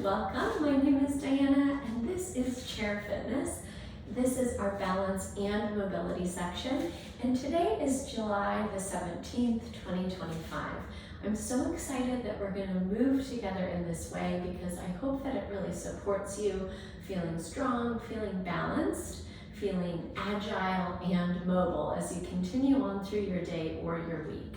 welcome. My name is Diana and this is Chair Fitness. This is our balance and mobility section, and today is July the 17th, 2025. I'm so excited that we're going to move together in this way because I hope that it really supports you feeling strong, feeling balanced, feeling agile and mobile as you continue on through your day or your week.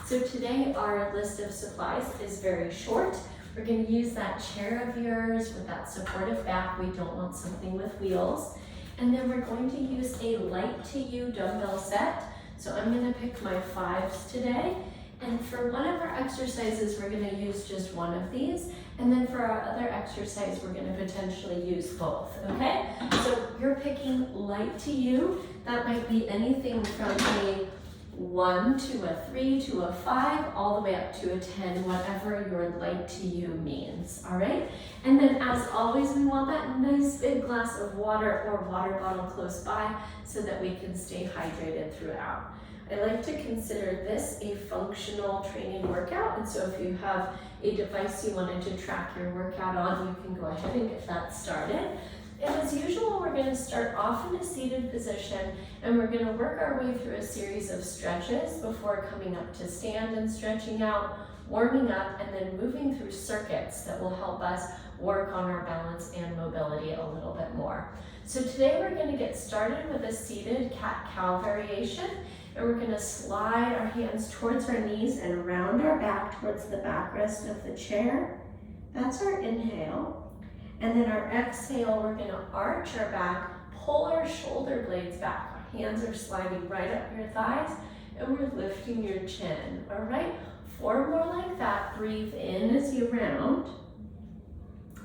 So today our list of supplies is very short. We're going to use that chair of yours with that supportive back. We don't want something with wheels. And then we're going to use a light to you dumbbell set. So I'm going to pick my 5s today. And for one of our exercises, we're going to use just one of these. And then for our other exercise, we're going to potentially use both, okay? So you're picking light to you. That might be anything from a 1 to a 3 to a 5, all the way up to a 10, whatever your light to you means, all right? And then as always, we want that nice big glass of water or water bottle close by so that we can stay hydrated throughout. I like to consider this a functional training workout, and so if you have a device you wanted to track your workout on, you can go ahead and get that started. And as usual, we're going to start off in a seated position, and we're going to work our way through a series of stretches before coming up to stand and stretching out, warming up, and then moving through circuits that will help us work on our balance and mobility a little bit more. So today we're going to get started with a seated cat-cow variation, and we're going to slide our hands towards our knees and around our back towards the backrest of the chair. That's our inhale. And then our exhale, we're going to arch our back, pull our shoulder blades back. Our hands are sliding right up your thighs, and we're lifting your chin. All right, 4 more like that. Breathe in as you round,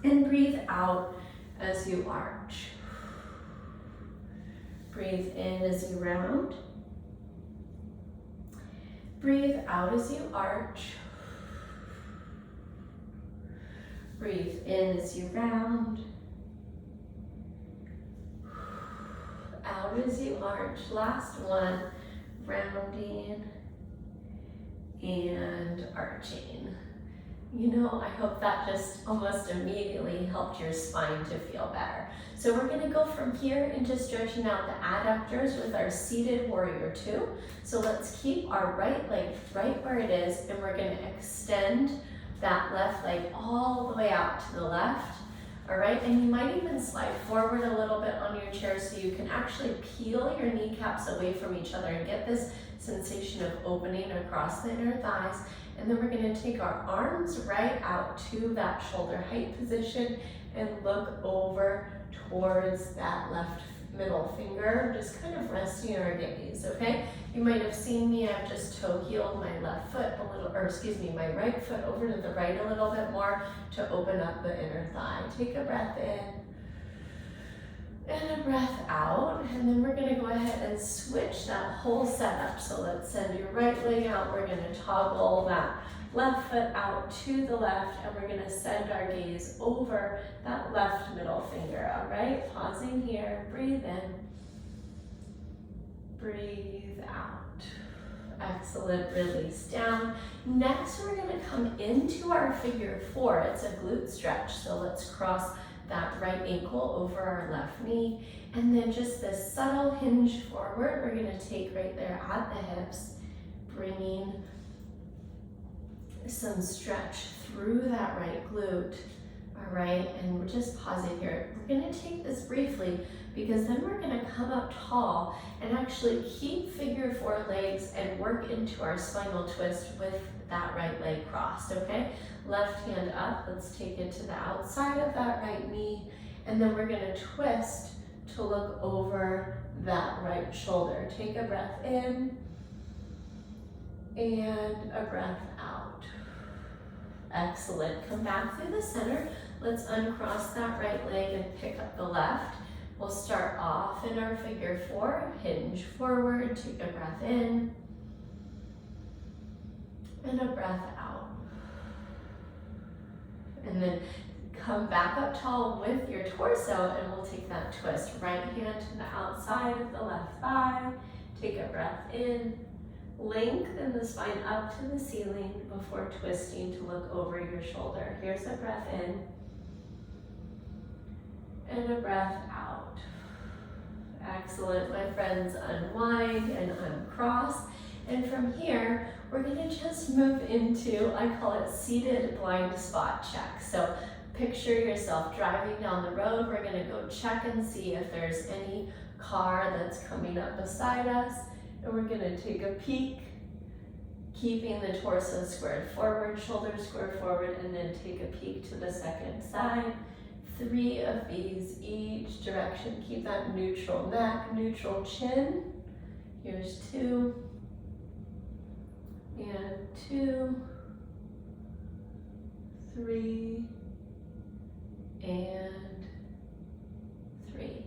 and breathe out as you arch. Breathe in as you round. Breathe out as you arch. Breathe in as you round. Out as you arch. Last one, rounding and arching. You know, I hope that just almost immediately helped your spine to feel better. So we're going to go from here into stretching out the adductors with our seated warrior 2. So let's keep our right leg right where it is, and we're going to extend that left leg all the way out to the left. All right, and you might even slide forward a little bit on your chair so you can actually peel your kneecaps away from each other and get this sensation of opening across the inner thighs. And then we're going to take our arms right out to that shoulder height position and look over towards that left middle finger, just kind of resting our gaze, okay? You might have seen me, I've just toe heeled my left foot a little, or excuse me, my right foot over to the right a little bit more to open up the inner thigh. Take a breath in and a breath out, and then we're going to go ahead and switch that whole setup. So let's send your right leg out. We're going to toggle that left foot out to the left, and we're going to send our gaze over that left middle finger. All right, pausing here, breathe in, breathe out. Excellent, release down. Next, we're going to come into our figure 4. It's a glute stretch, so let's cross that right ankle over our left knee, and then just this subtle hinge forward. We're going to take right there at the hips, bringing some stretch through that right glute. All right, and we're just pausing here. We're going to take this briefly because then we're going to come up tall and actually keep figure 4 legs and work into our spinal twist with that right leg crossed, okay? Left hand up, let's take it to the outside of that right knee, and then we're going to twist to look over that right shoulder. Take a breath in and a breath out. Excellent. Come back through the center. Let's uncross that right leg and pick up the left. We'll start off in our figure 4, hinge forward, take a breath in and a breath out. And then come back up tall with your torso, and we'll take that twist. Right hand to the outside of the left thigh. Take a breath in. Lengthen the spine up to the ceiling before twisting to look over your shoulder. Here's a breath in and a breath out. Excellent, my friends. Unwind and uncross. And from here, we're gonna just move into, I call it seated blind spot check. So picture yourself driving down the road. We're gonna go check and see if there's any car that's coming up beside us. And we're gonna take a peek, keeping the torso squared forward, shoulders squared forward, and then take a peek to the second side. 3 of these each direction. Keep that neutral neck, neutral chin. Here's 2, and 2, 3, and 3.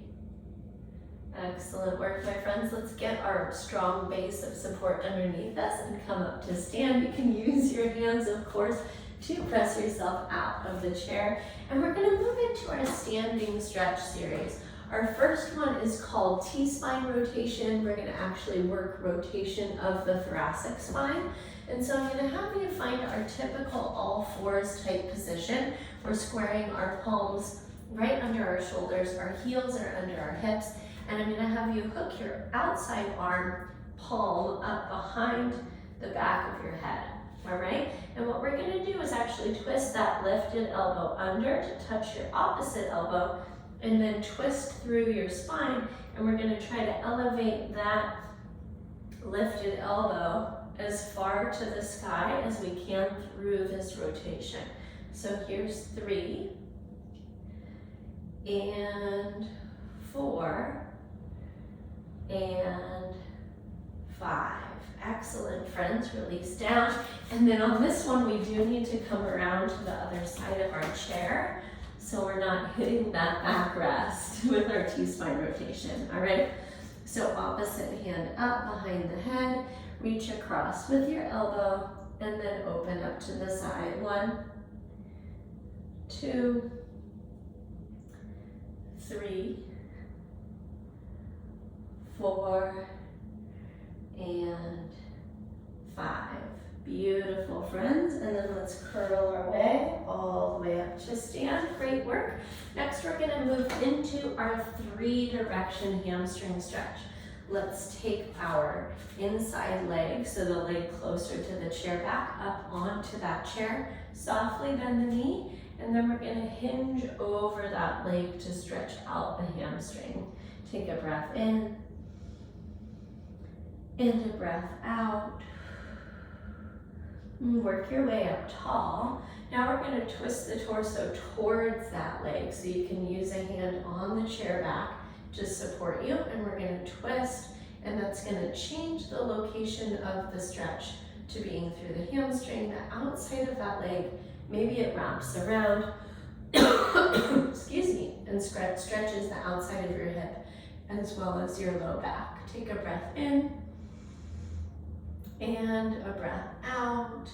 Excellent work, my friends. Let's get our strong base of support underneath us and come up to stand. You can use your hands, of course, to press yourself out of the chair. And we're gonna move into our standing stretch series. Our first one is called T-spine rotation. We're gonna actually work rotation of the thoracic spine. And so I'm gonna have you find our typical all fours type position. We're squaring our palms right under our shoulders. Our heels are under our hips. And I'm gonna have you hook your outside arm palm up behind the back of your head. All right, and what we're gonna do is actually twist that lifted elbow under to touch your opposite elbow, and then twist through your spine, and we're gonna try to elevate that lifted elbow as far to the sky as we can through this rotation. So here's 3, and 4, and 5. Excellent, friends. Release down. And then on this one, we do need to come around to the other side of our chair so we're not hitting that backrest with our T-spine rotation. All right, so opposite hand up behind the head, reach across with your elbow, and then open up to the side. 1, 2, 3, 4, and 5. Beautiful, friends. And then let's curl our way all the way up to stand. Great work. Next, we're gonna move into our 3-direction hamstring stretch. Let's take our inside leg, so the leg closer to the chair back, up onto that chair. Softly bend the knee, and then we're gonna hinge over that leg to stretch out the hamstring. Take a breath in, and a breath out. Work your way up tall. Now we're going to twist the torso towards that leg, so you can use a hand on the chair back to support you, and we're going to twist, and that's going to change the location of the stretch to being through the hamstring, the outside of that leg. Maybe it wraps around, excuse me, and stretches the outside of your hip as well as your low back. Take a breath in, and a breath out,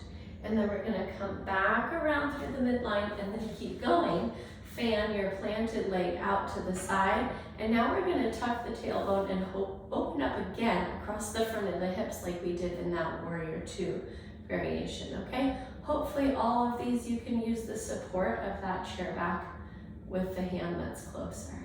and then we're gonna come back around through the midline and then keep going. Fan your planted leg out to the side, and now we're gonna tuck the tailbone and open up again across the front of the hips like we did in that Warrior 2 variation, okay? Hopefully all of these you can use the support of that chair back with the hand that's closer.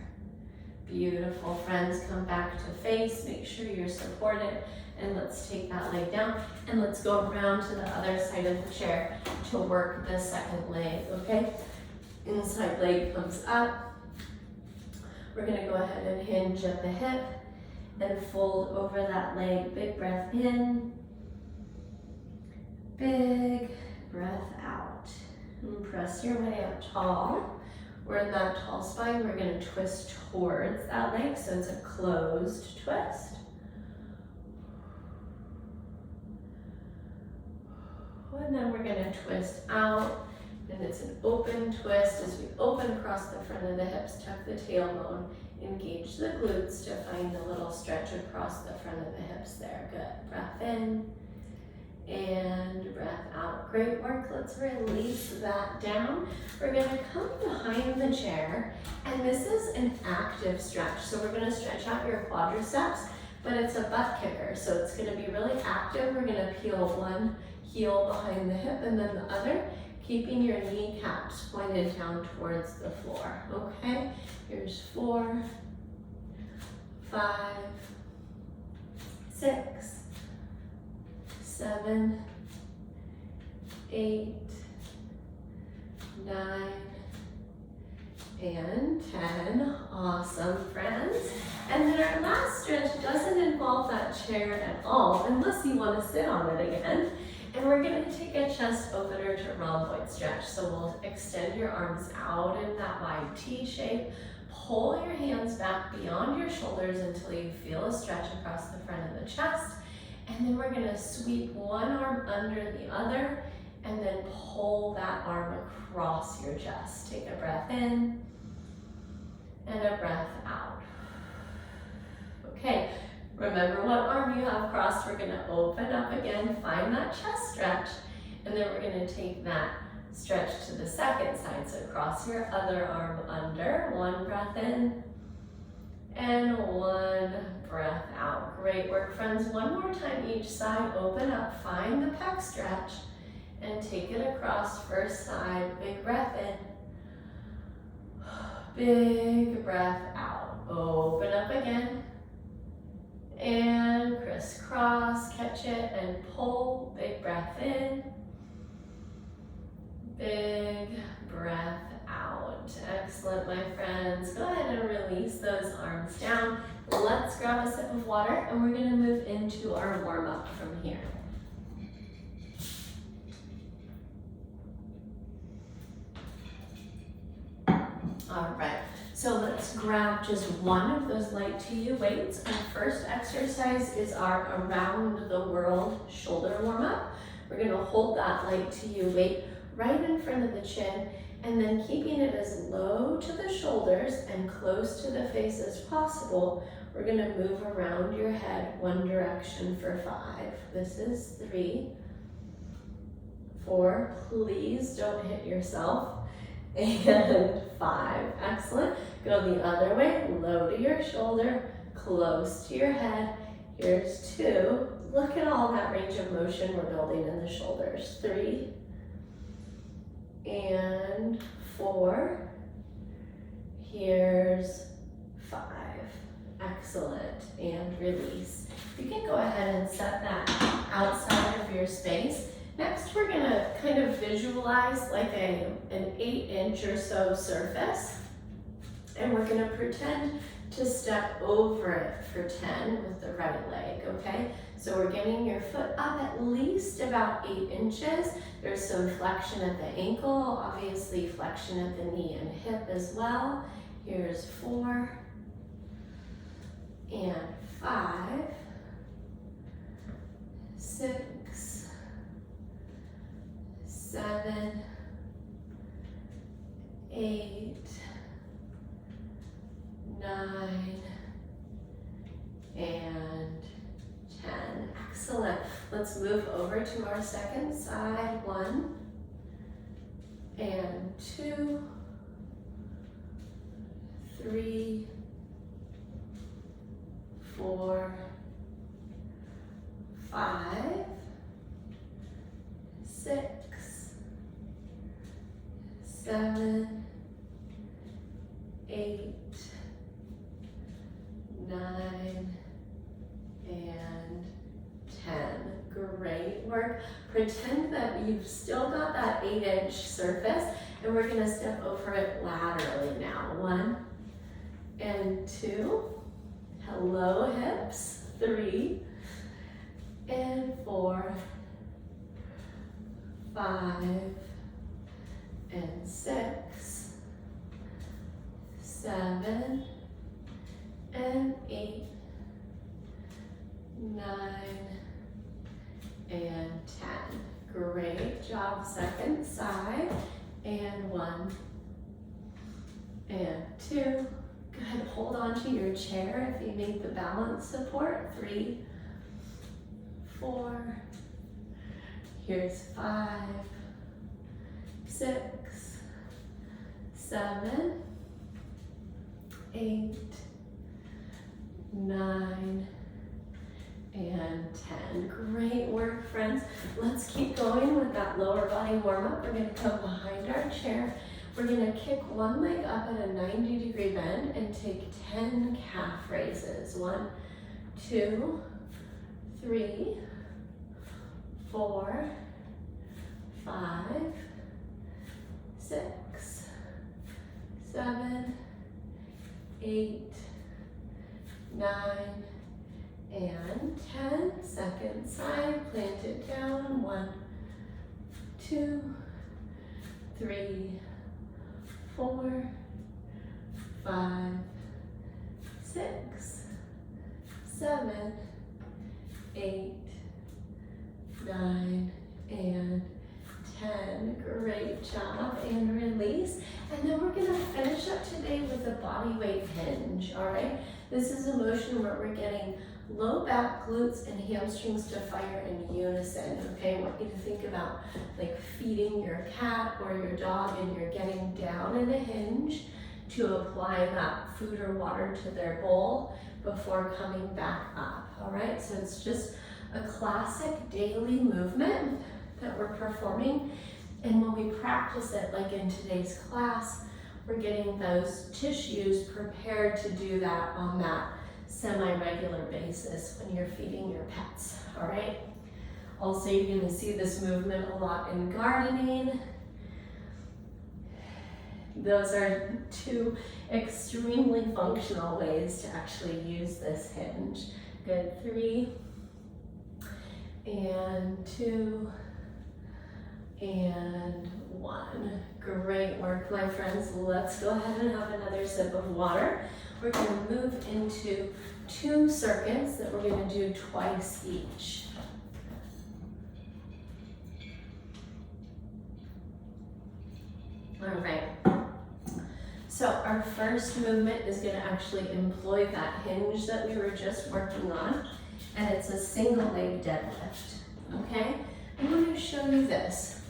Beautiful, friends. Come back to face, make sure you're supported. And let's take that leg down, and let's go around to the other side of the chair to work the second leg, okay? Inside leg comes up. We're gonna go ahead and hinge at the hip and fold over that leg. Big breath in, big breath out. And press your way up tall. We're in that tall spine. We're gonna twist towards that leg, so it's a closed twist. And then we're gonna twist out, and it's an open twist as we open across the front of the hips, tuck the tailbone, engage the glutes to find a little stretch across the front of the hips there. Good. Breath in and breath out. Great work. Let's release that down. We're gonna come behind the chair, and this is an active stretch. So we're gonna stretch out your quadriceps, but it's a butt kicker, so it's gonna be really active. We're gonna peel one heel behind the hip and then the other, keeping your kneecaps pointed down towards the floor, okay? Here's 4, 5, 6, 7, 8, 9, and 10. Awesome, friends. And then our last stretch doesn't involve that chair at all, unless you want to sit on it again. And we're going to take a chest opener to rhomboid stretch. So we'll extend your arms out in that wide T shape. Pull your hands back beyond your shoulders until you feel a stretch across the front of the chest. And then we're going to sweep one arm under the other and then pull that arm across your chest. Take a breath in and a breath out. Okay, remember what arm you have crossed. We're gonna open up again, find that chest stretch, and then we're gonna take that stretch to the second side. So cross your other arm under, one breath in, and one breath out. Great work, friends. One more time each side, open up, find the pec stretch, and take it across first side. Big breath in, big breath out. Open up again, and crisscross, catch it and pull. Big breath in, big breath out. Excellent, my friends. Go ahead and release those arms down. Let's grab a sip of water and we're gonna move into our warm up from here. All right, so let's grab just one of those light to you weights. Our first exercise is our around the world shoulder warm up. We're gonna hold that light to you weight right in front of the chin, and then keeping it as low to the shoulders and close to the face as possible, we're gonna move around your head one direction for 5. This is 3, 4, please don't hit yourself, and 5. Excellent. Go the other way, low to your shoulder, close to your head. Here's 2. Look at all that range of motion we're building in the shoulders. 3 and 4. Here's 5. Excellent. And release. You can go ahead and set that outside of your space. Next, we're gonna kind of visualize like an 8-inch or so surface, and we're gonna pretend to step over it for 10 with the right leg, okay? So we're getting your foot up at least about 8 inches. There's some flexion at the ankle, obviously flexion at the knee and hip as well. Here's 4 and 5, 6, 7, 8, 9, and 10. Excellent. Let's move over to our second side. 1 and 2, 3, 4, 5, 6, 7, 8, 9, and 10. Great work. Pretend that you've still got that 8-inch surface, and we're gonna step over it laterally now. 1 and 2. Hello, hips. 3 and 4, 5 and 6, 7 and 8, 9 and 10. Great job. Second side. And 1 and 2. Good. Hold on to your chair if you need the balance support. 3, 4. Here's 5, 6, 7, 8, 9, and 10. Great work, friends. Let's keep going with that lower body warm-up. We're gonna come behind our chair. We're gonna kick one leg up at a 90-degree bend and take 10 calf raises. 1, 2, 3, 4, 5, 6, 7, 8, 9, and 10. Second side, plant it down. 1, 2, 3, 4, 5, 6, 7, 8, 9, and 10. Great job, and release. And then we're gonna finish up today with a body weight hinge, all right? This is a motion where we're getting low back, glutes, and hamstrings to fire in unison, okay? I want you to think about like feeding your cat or your dog, and you're getting down in a hinge to apply that food or water to their bowl before coming back up, all right? So it's just a classic daily movement that we're performing. And when we practice it, like in today's class, we're getting those tissues prepared to do that on that semi-regular basis when you're feeding your pets, all right? Also, you're gonna see this movement a lot in gardening. Those are two extremely functional ways to actually use this hinge. Good, 3, and 2, and 1. Great work, my friends. Let's go ahead and have another sip of water. We're gonna move into 2 circuits that we're gonna do twice each. All right. So our first movement is gonna actually employ that hinge that we were just working on, and it's a single leg deadlift, okay? I'm gonna show you this.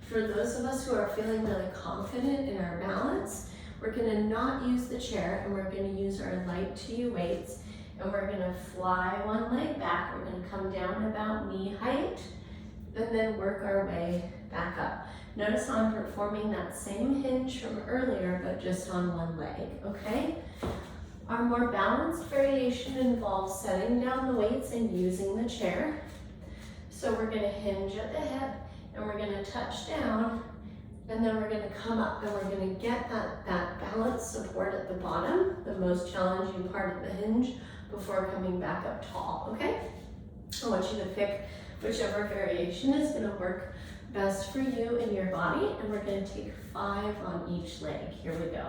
For those of us who are feeling really confident in our balance, we're gonna not use the chair, and we're gonna use our light to you weights, and we're gonna fly one leg back. We're gonna come down about knee height, and then work our way back up. Notice how I'm performing that same hinge from earlier, but just on one leg, okay? Our more balanced variation involves setting down the weights and using the chair. So we're gonna hinge at the hip, and we're gonna touch down, and then we're gonna come up, and we're gonna get that balance support at the bottom, the most challenging part of the hinge, before coming back up tall, okay? I want you to pick whichever variation is gonna work best for you and your body, and we're gonna take 5 on each leg. Here we go.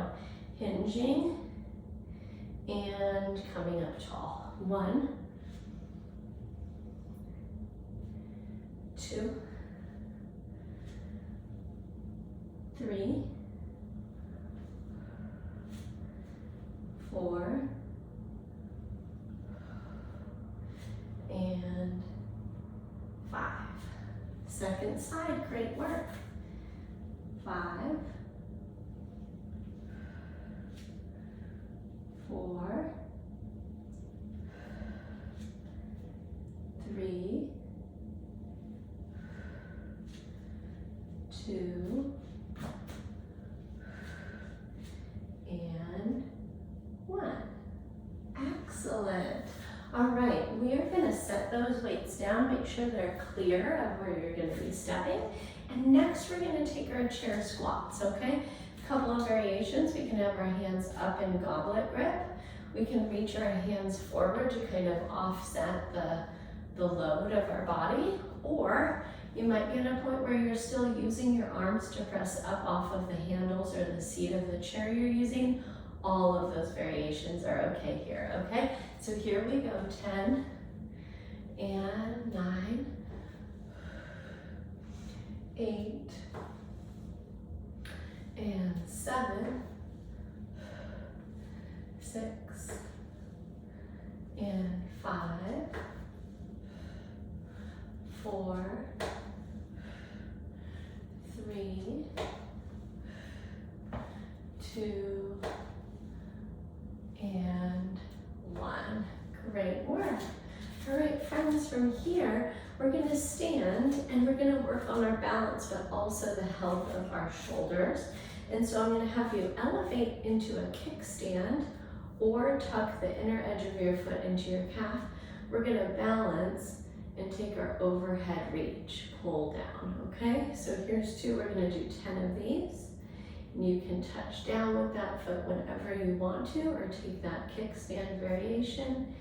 Hinging and coming up tall. 1, 2, 3, 4, and 5. Second side, great work. 5, 4, 3, 2, and 1. Excellent. All right, we are gonna set those weights down, make sure they're clear of where you're gonna be stepping. And next we're gonna take our chair squats, okay? A couple of variations. We can have our hands up in goblet grip. We can reach our hands forward to kind of offset the load of our body. Or you might be at a point where you're still using your arms to press up off of the handles or the seat of the chair you're using. All of those variations are okay here, okay? So here we go, 10 and 9, 8 and 7, 6 and 5, 4, 3, 2, and 1. Great work. All right, friends. friends, from here, we're gonna stand and we're gonna work on our balance, but also the health of our shoulders. And so I'm gonna have you elevate into a kickstand or tuck the inner edge of your foot into your calf. We're gonna balance and take our overhead reach, pull down, okay? So here's 2, we're gonna do 10 of these. And you can touch down with that foot whenever you want to, or take that kickstand variation.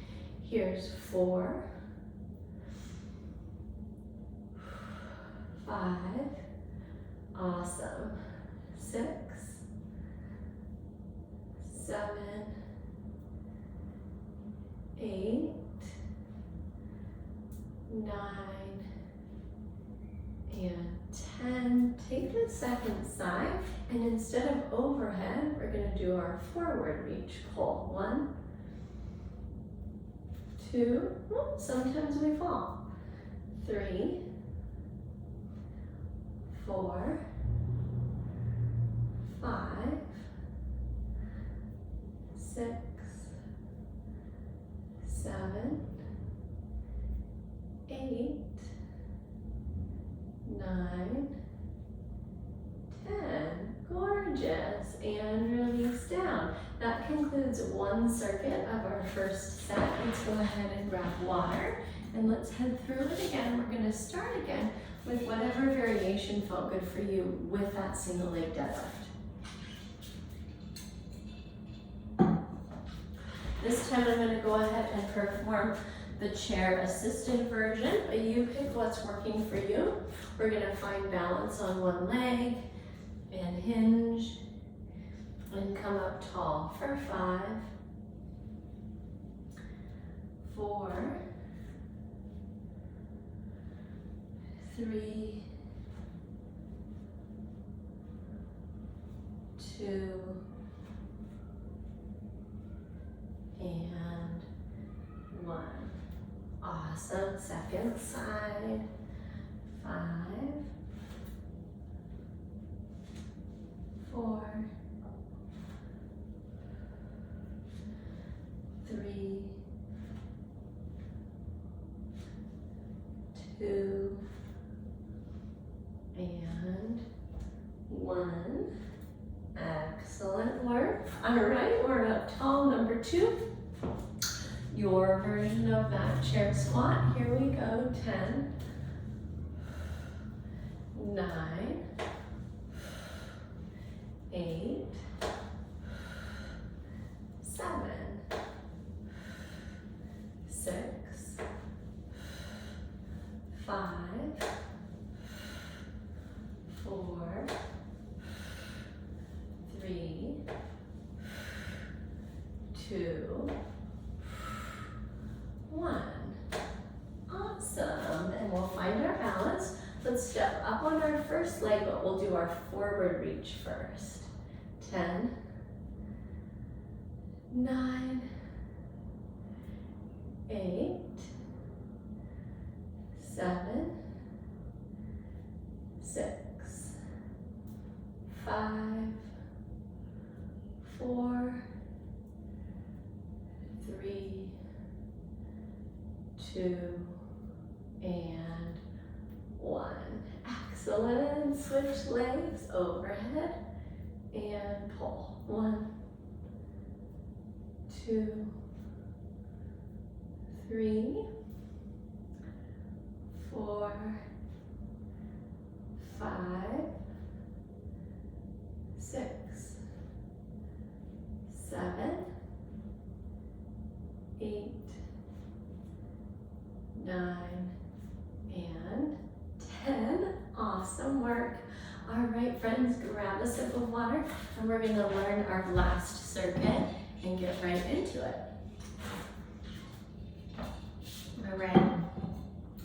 Here's 4, 5, awesome, 6, 7, 8, 9, and 10. Take the second side, and instead of overhead, we're going to do our forward reach pull. 1, 2, sometimes we fall. 3, 4, 5, 6, 7, 8, 9, 10. Gorgeous. And release down. That concludes one circuit of our first set. Let's go ahead and grab water and let's head through it again. We're going to start again with whatever variation felt good for you with that single leg deadlift. This time I'm going to go ahead and perform the chair assisted version, but you pick what's working for you. We're going to find balance on one leg and hinge and come up tall for 5, 4, 3, 2, and 1. Awesome. Second side. 5, 4, 3, 2, and 1. Excellent work. All right, we're up tall. Number 2. Your version of that chair squat. Here we go. 10, 9, 8, 7, 6, 5, 4, 3, 2, 1. Awesome. And we'll find our balance. Let's step up on our first leg, but we'll do our forward reach first. 10, 9, 8, 7, 6, 5, 4, 3, 2, and 1. Excellent. Switch legs, overhead, and pull. 1, 2, 3, 4, 5, 6, 7, 8, 9, and 10. Awesome work. All right, friends, grab a sip of water, and we're going to learn our last circuit and get right into it. All right,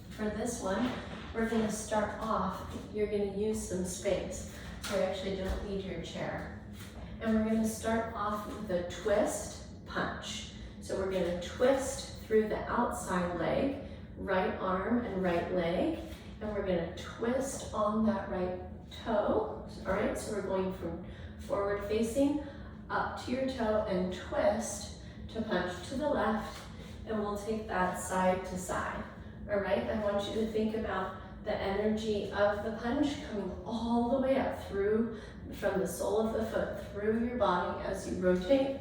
for this one, we're going to start off. You're going to use some space, so you actually don't need your chair. And we're going to start off with a twist punch. So we're going to twist through the outside leg, right arm and right leg, and we're going to twist on that right toe. All right, so we're going from forward facing up to your toe and twist to punch to the left, and we'll take that side to side. all right? I want you to think about the energy of the punch coming all the way up through, from the sole of the foot through your body as you rotate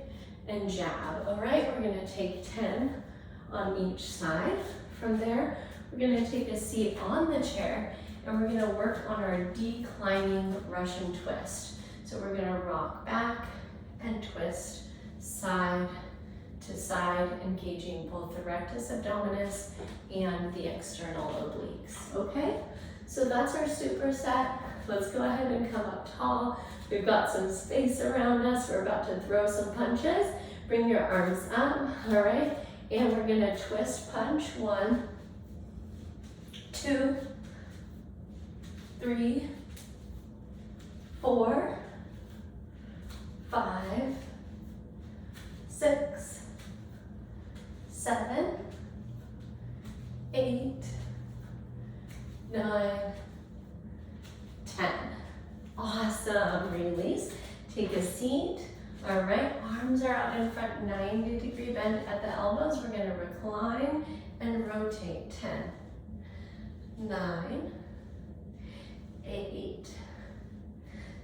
and jab, all right? We're gonna take 10 on each side. From there, we're gonna take a seat on the chair and we're gonna work on our declining Russian twist. So we're gonna rock back and twist side to side, engaging both the rectus abdominis and the external obliques, okay? So that's our superset. Let's go ahead and come up tall. We've got some space around us. We're about to throw some punches. Bring your arms up, all right? And we're gonna twist punch. 1, 2, 3, 4, 5, 6, 7, 8, 9, 10. Awesome. Release. Take a seat. All right. Arms are out in front, 90-degree bend at the elbows. We're going to recline and rotate. 10, 9, 8,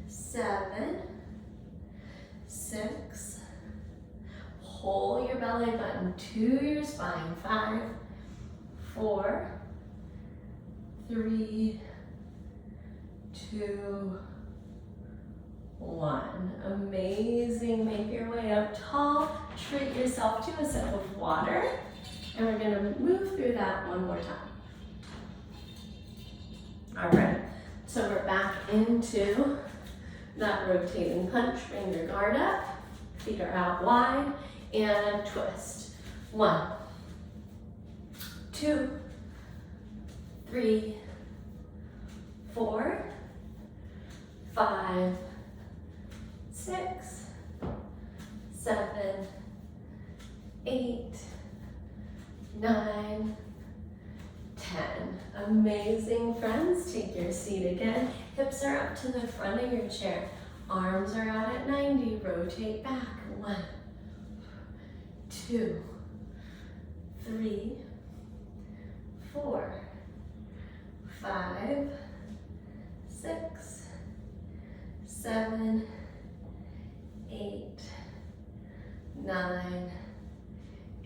7, 6. Pull your belly button to your spine. 5, 4, 3, 2, 1. Amazing. Make your way up tall. Treat yourself to a sip of water. And we're going to move through that one more time. All right. So we're back into that rotating punch. Bring your guard up. Feet are out wide. And twist. 1, 2, 3, 4, 5, 6, 7, 8, 9, 10. Amazing, friends. Take your seat again. Hips are up to the front of your chair. Arms are out at 90. Rotate back. 1, 2, 3, 4, 5, 6, 7, 8, 9,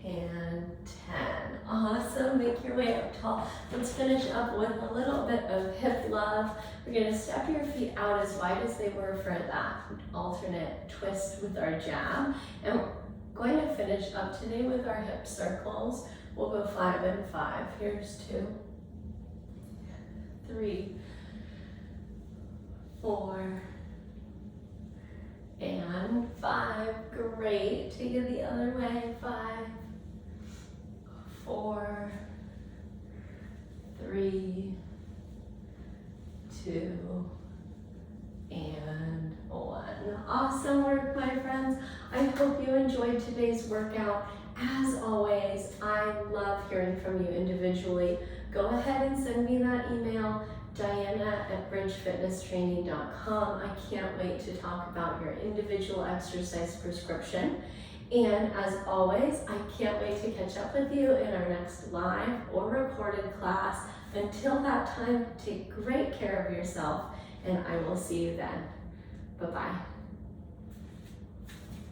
and 10. Awesome. Make your way up tall. Let's finish up with a little bit of hip love. We're going to step your feet out as wide as they were for that alternate twist with our jab. And we're going to finish up today with our hip circles. We'll go 5 and 5. Here's 2, 3, 4, and 5. Great. Take it the other way. 5, 4, 3, 2, and 1. Awesome work, my friends. I hope you enjoyed today's workout. As always, I love hearing from you individually. Go ahead and send me that email, Diana@bridgefitnesstraining.com. I can't wait to talk about your individual exercise prescription. And as always, I can't wait to catch up with you in our next live or recorded class. Until that time, take great care of yourself, and I will see you then. Bye-bye.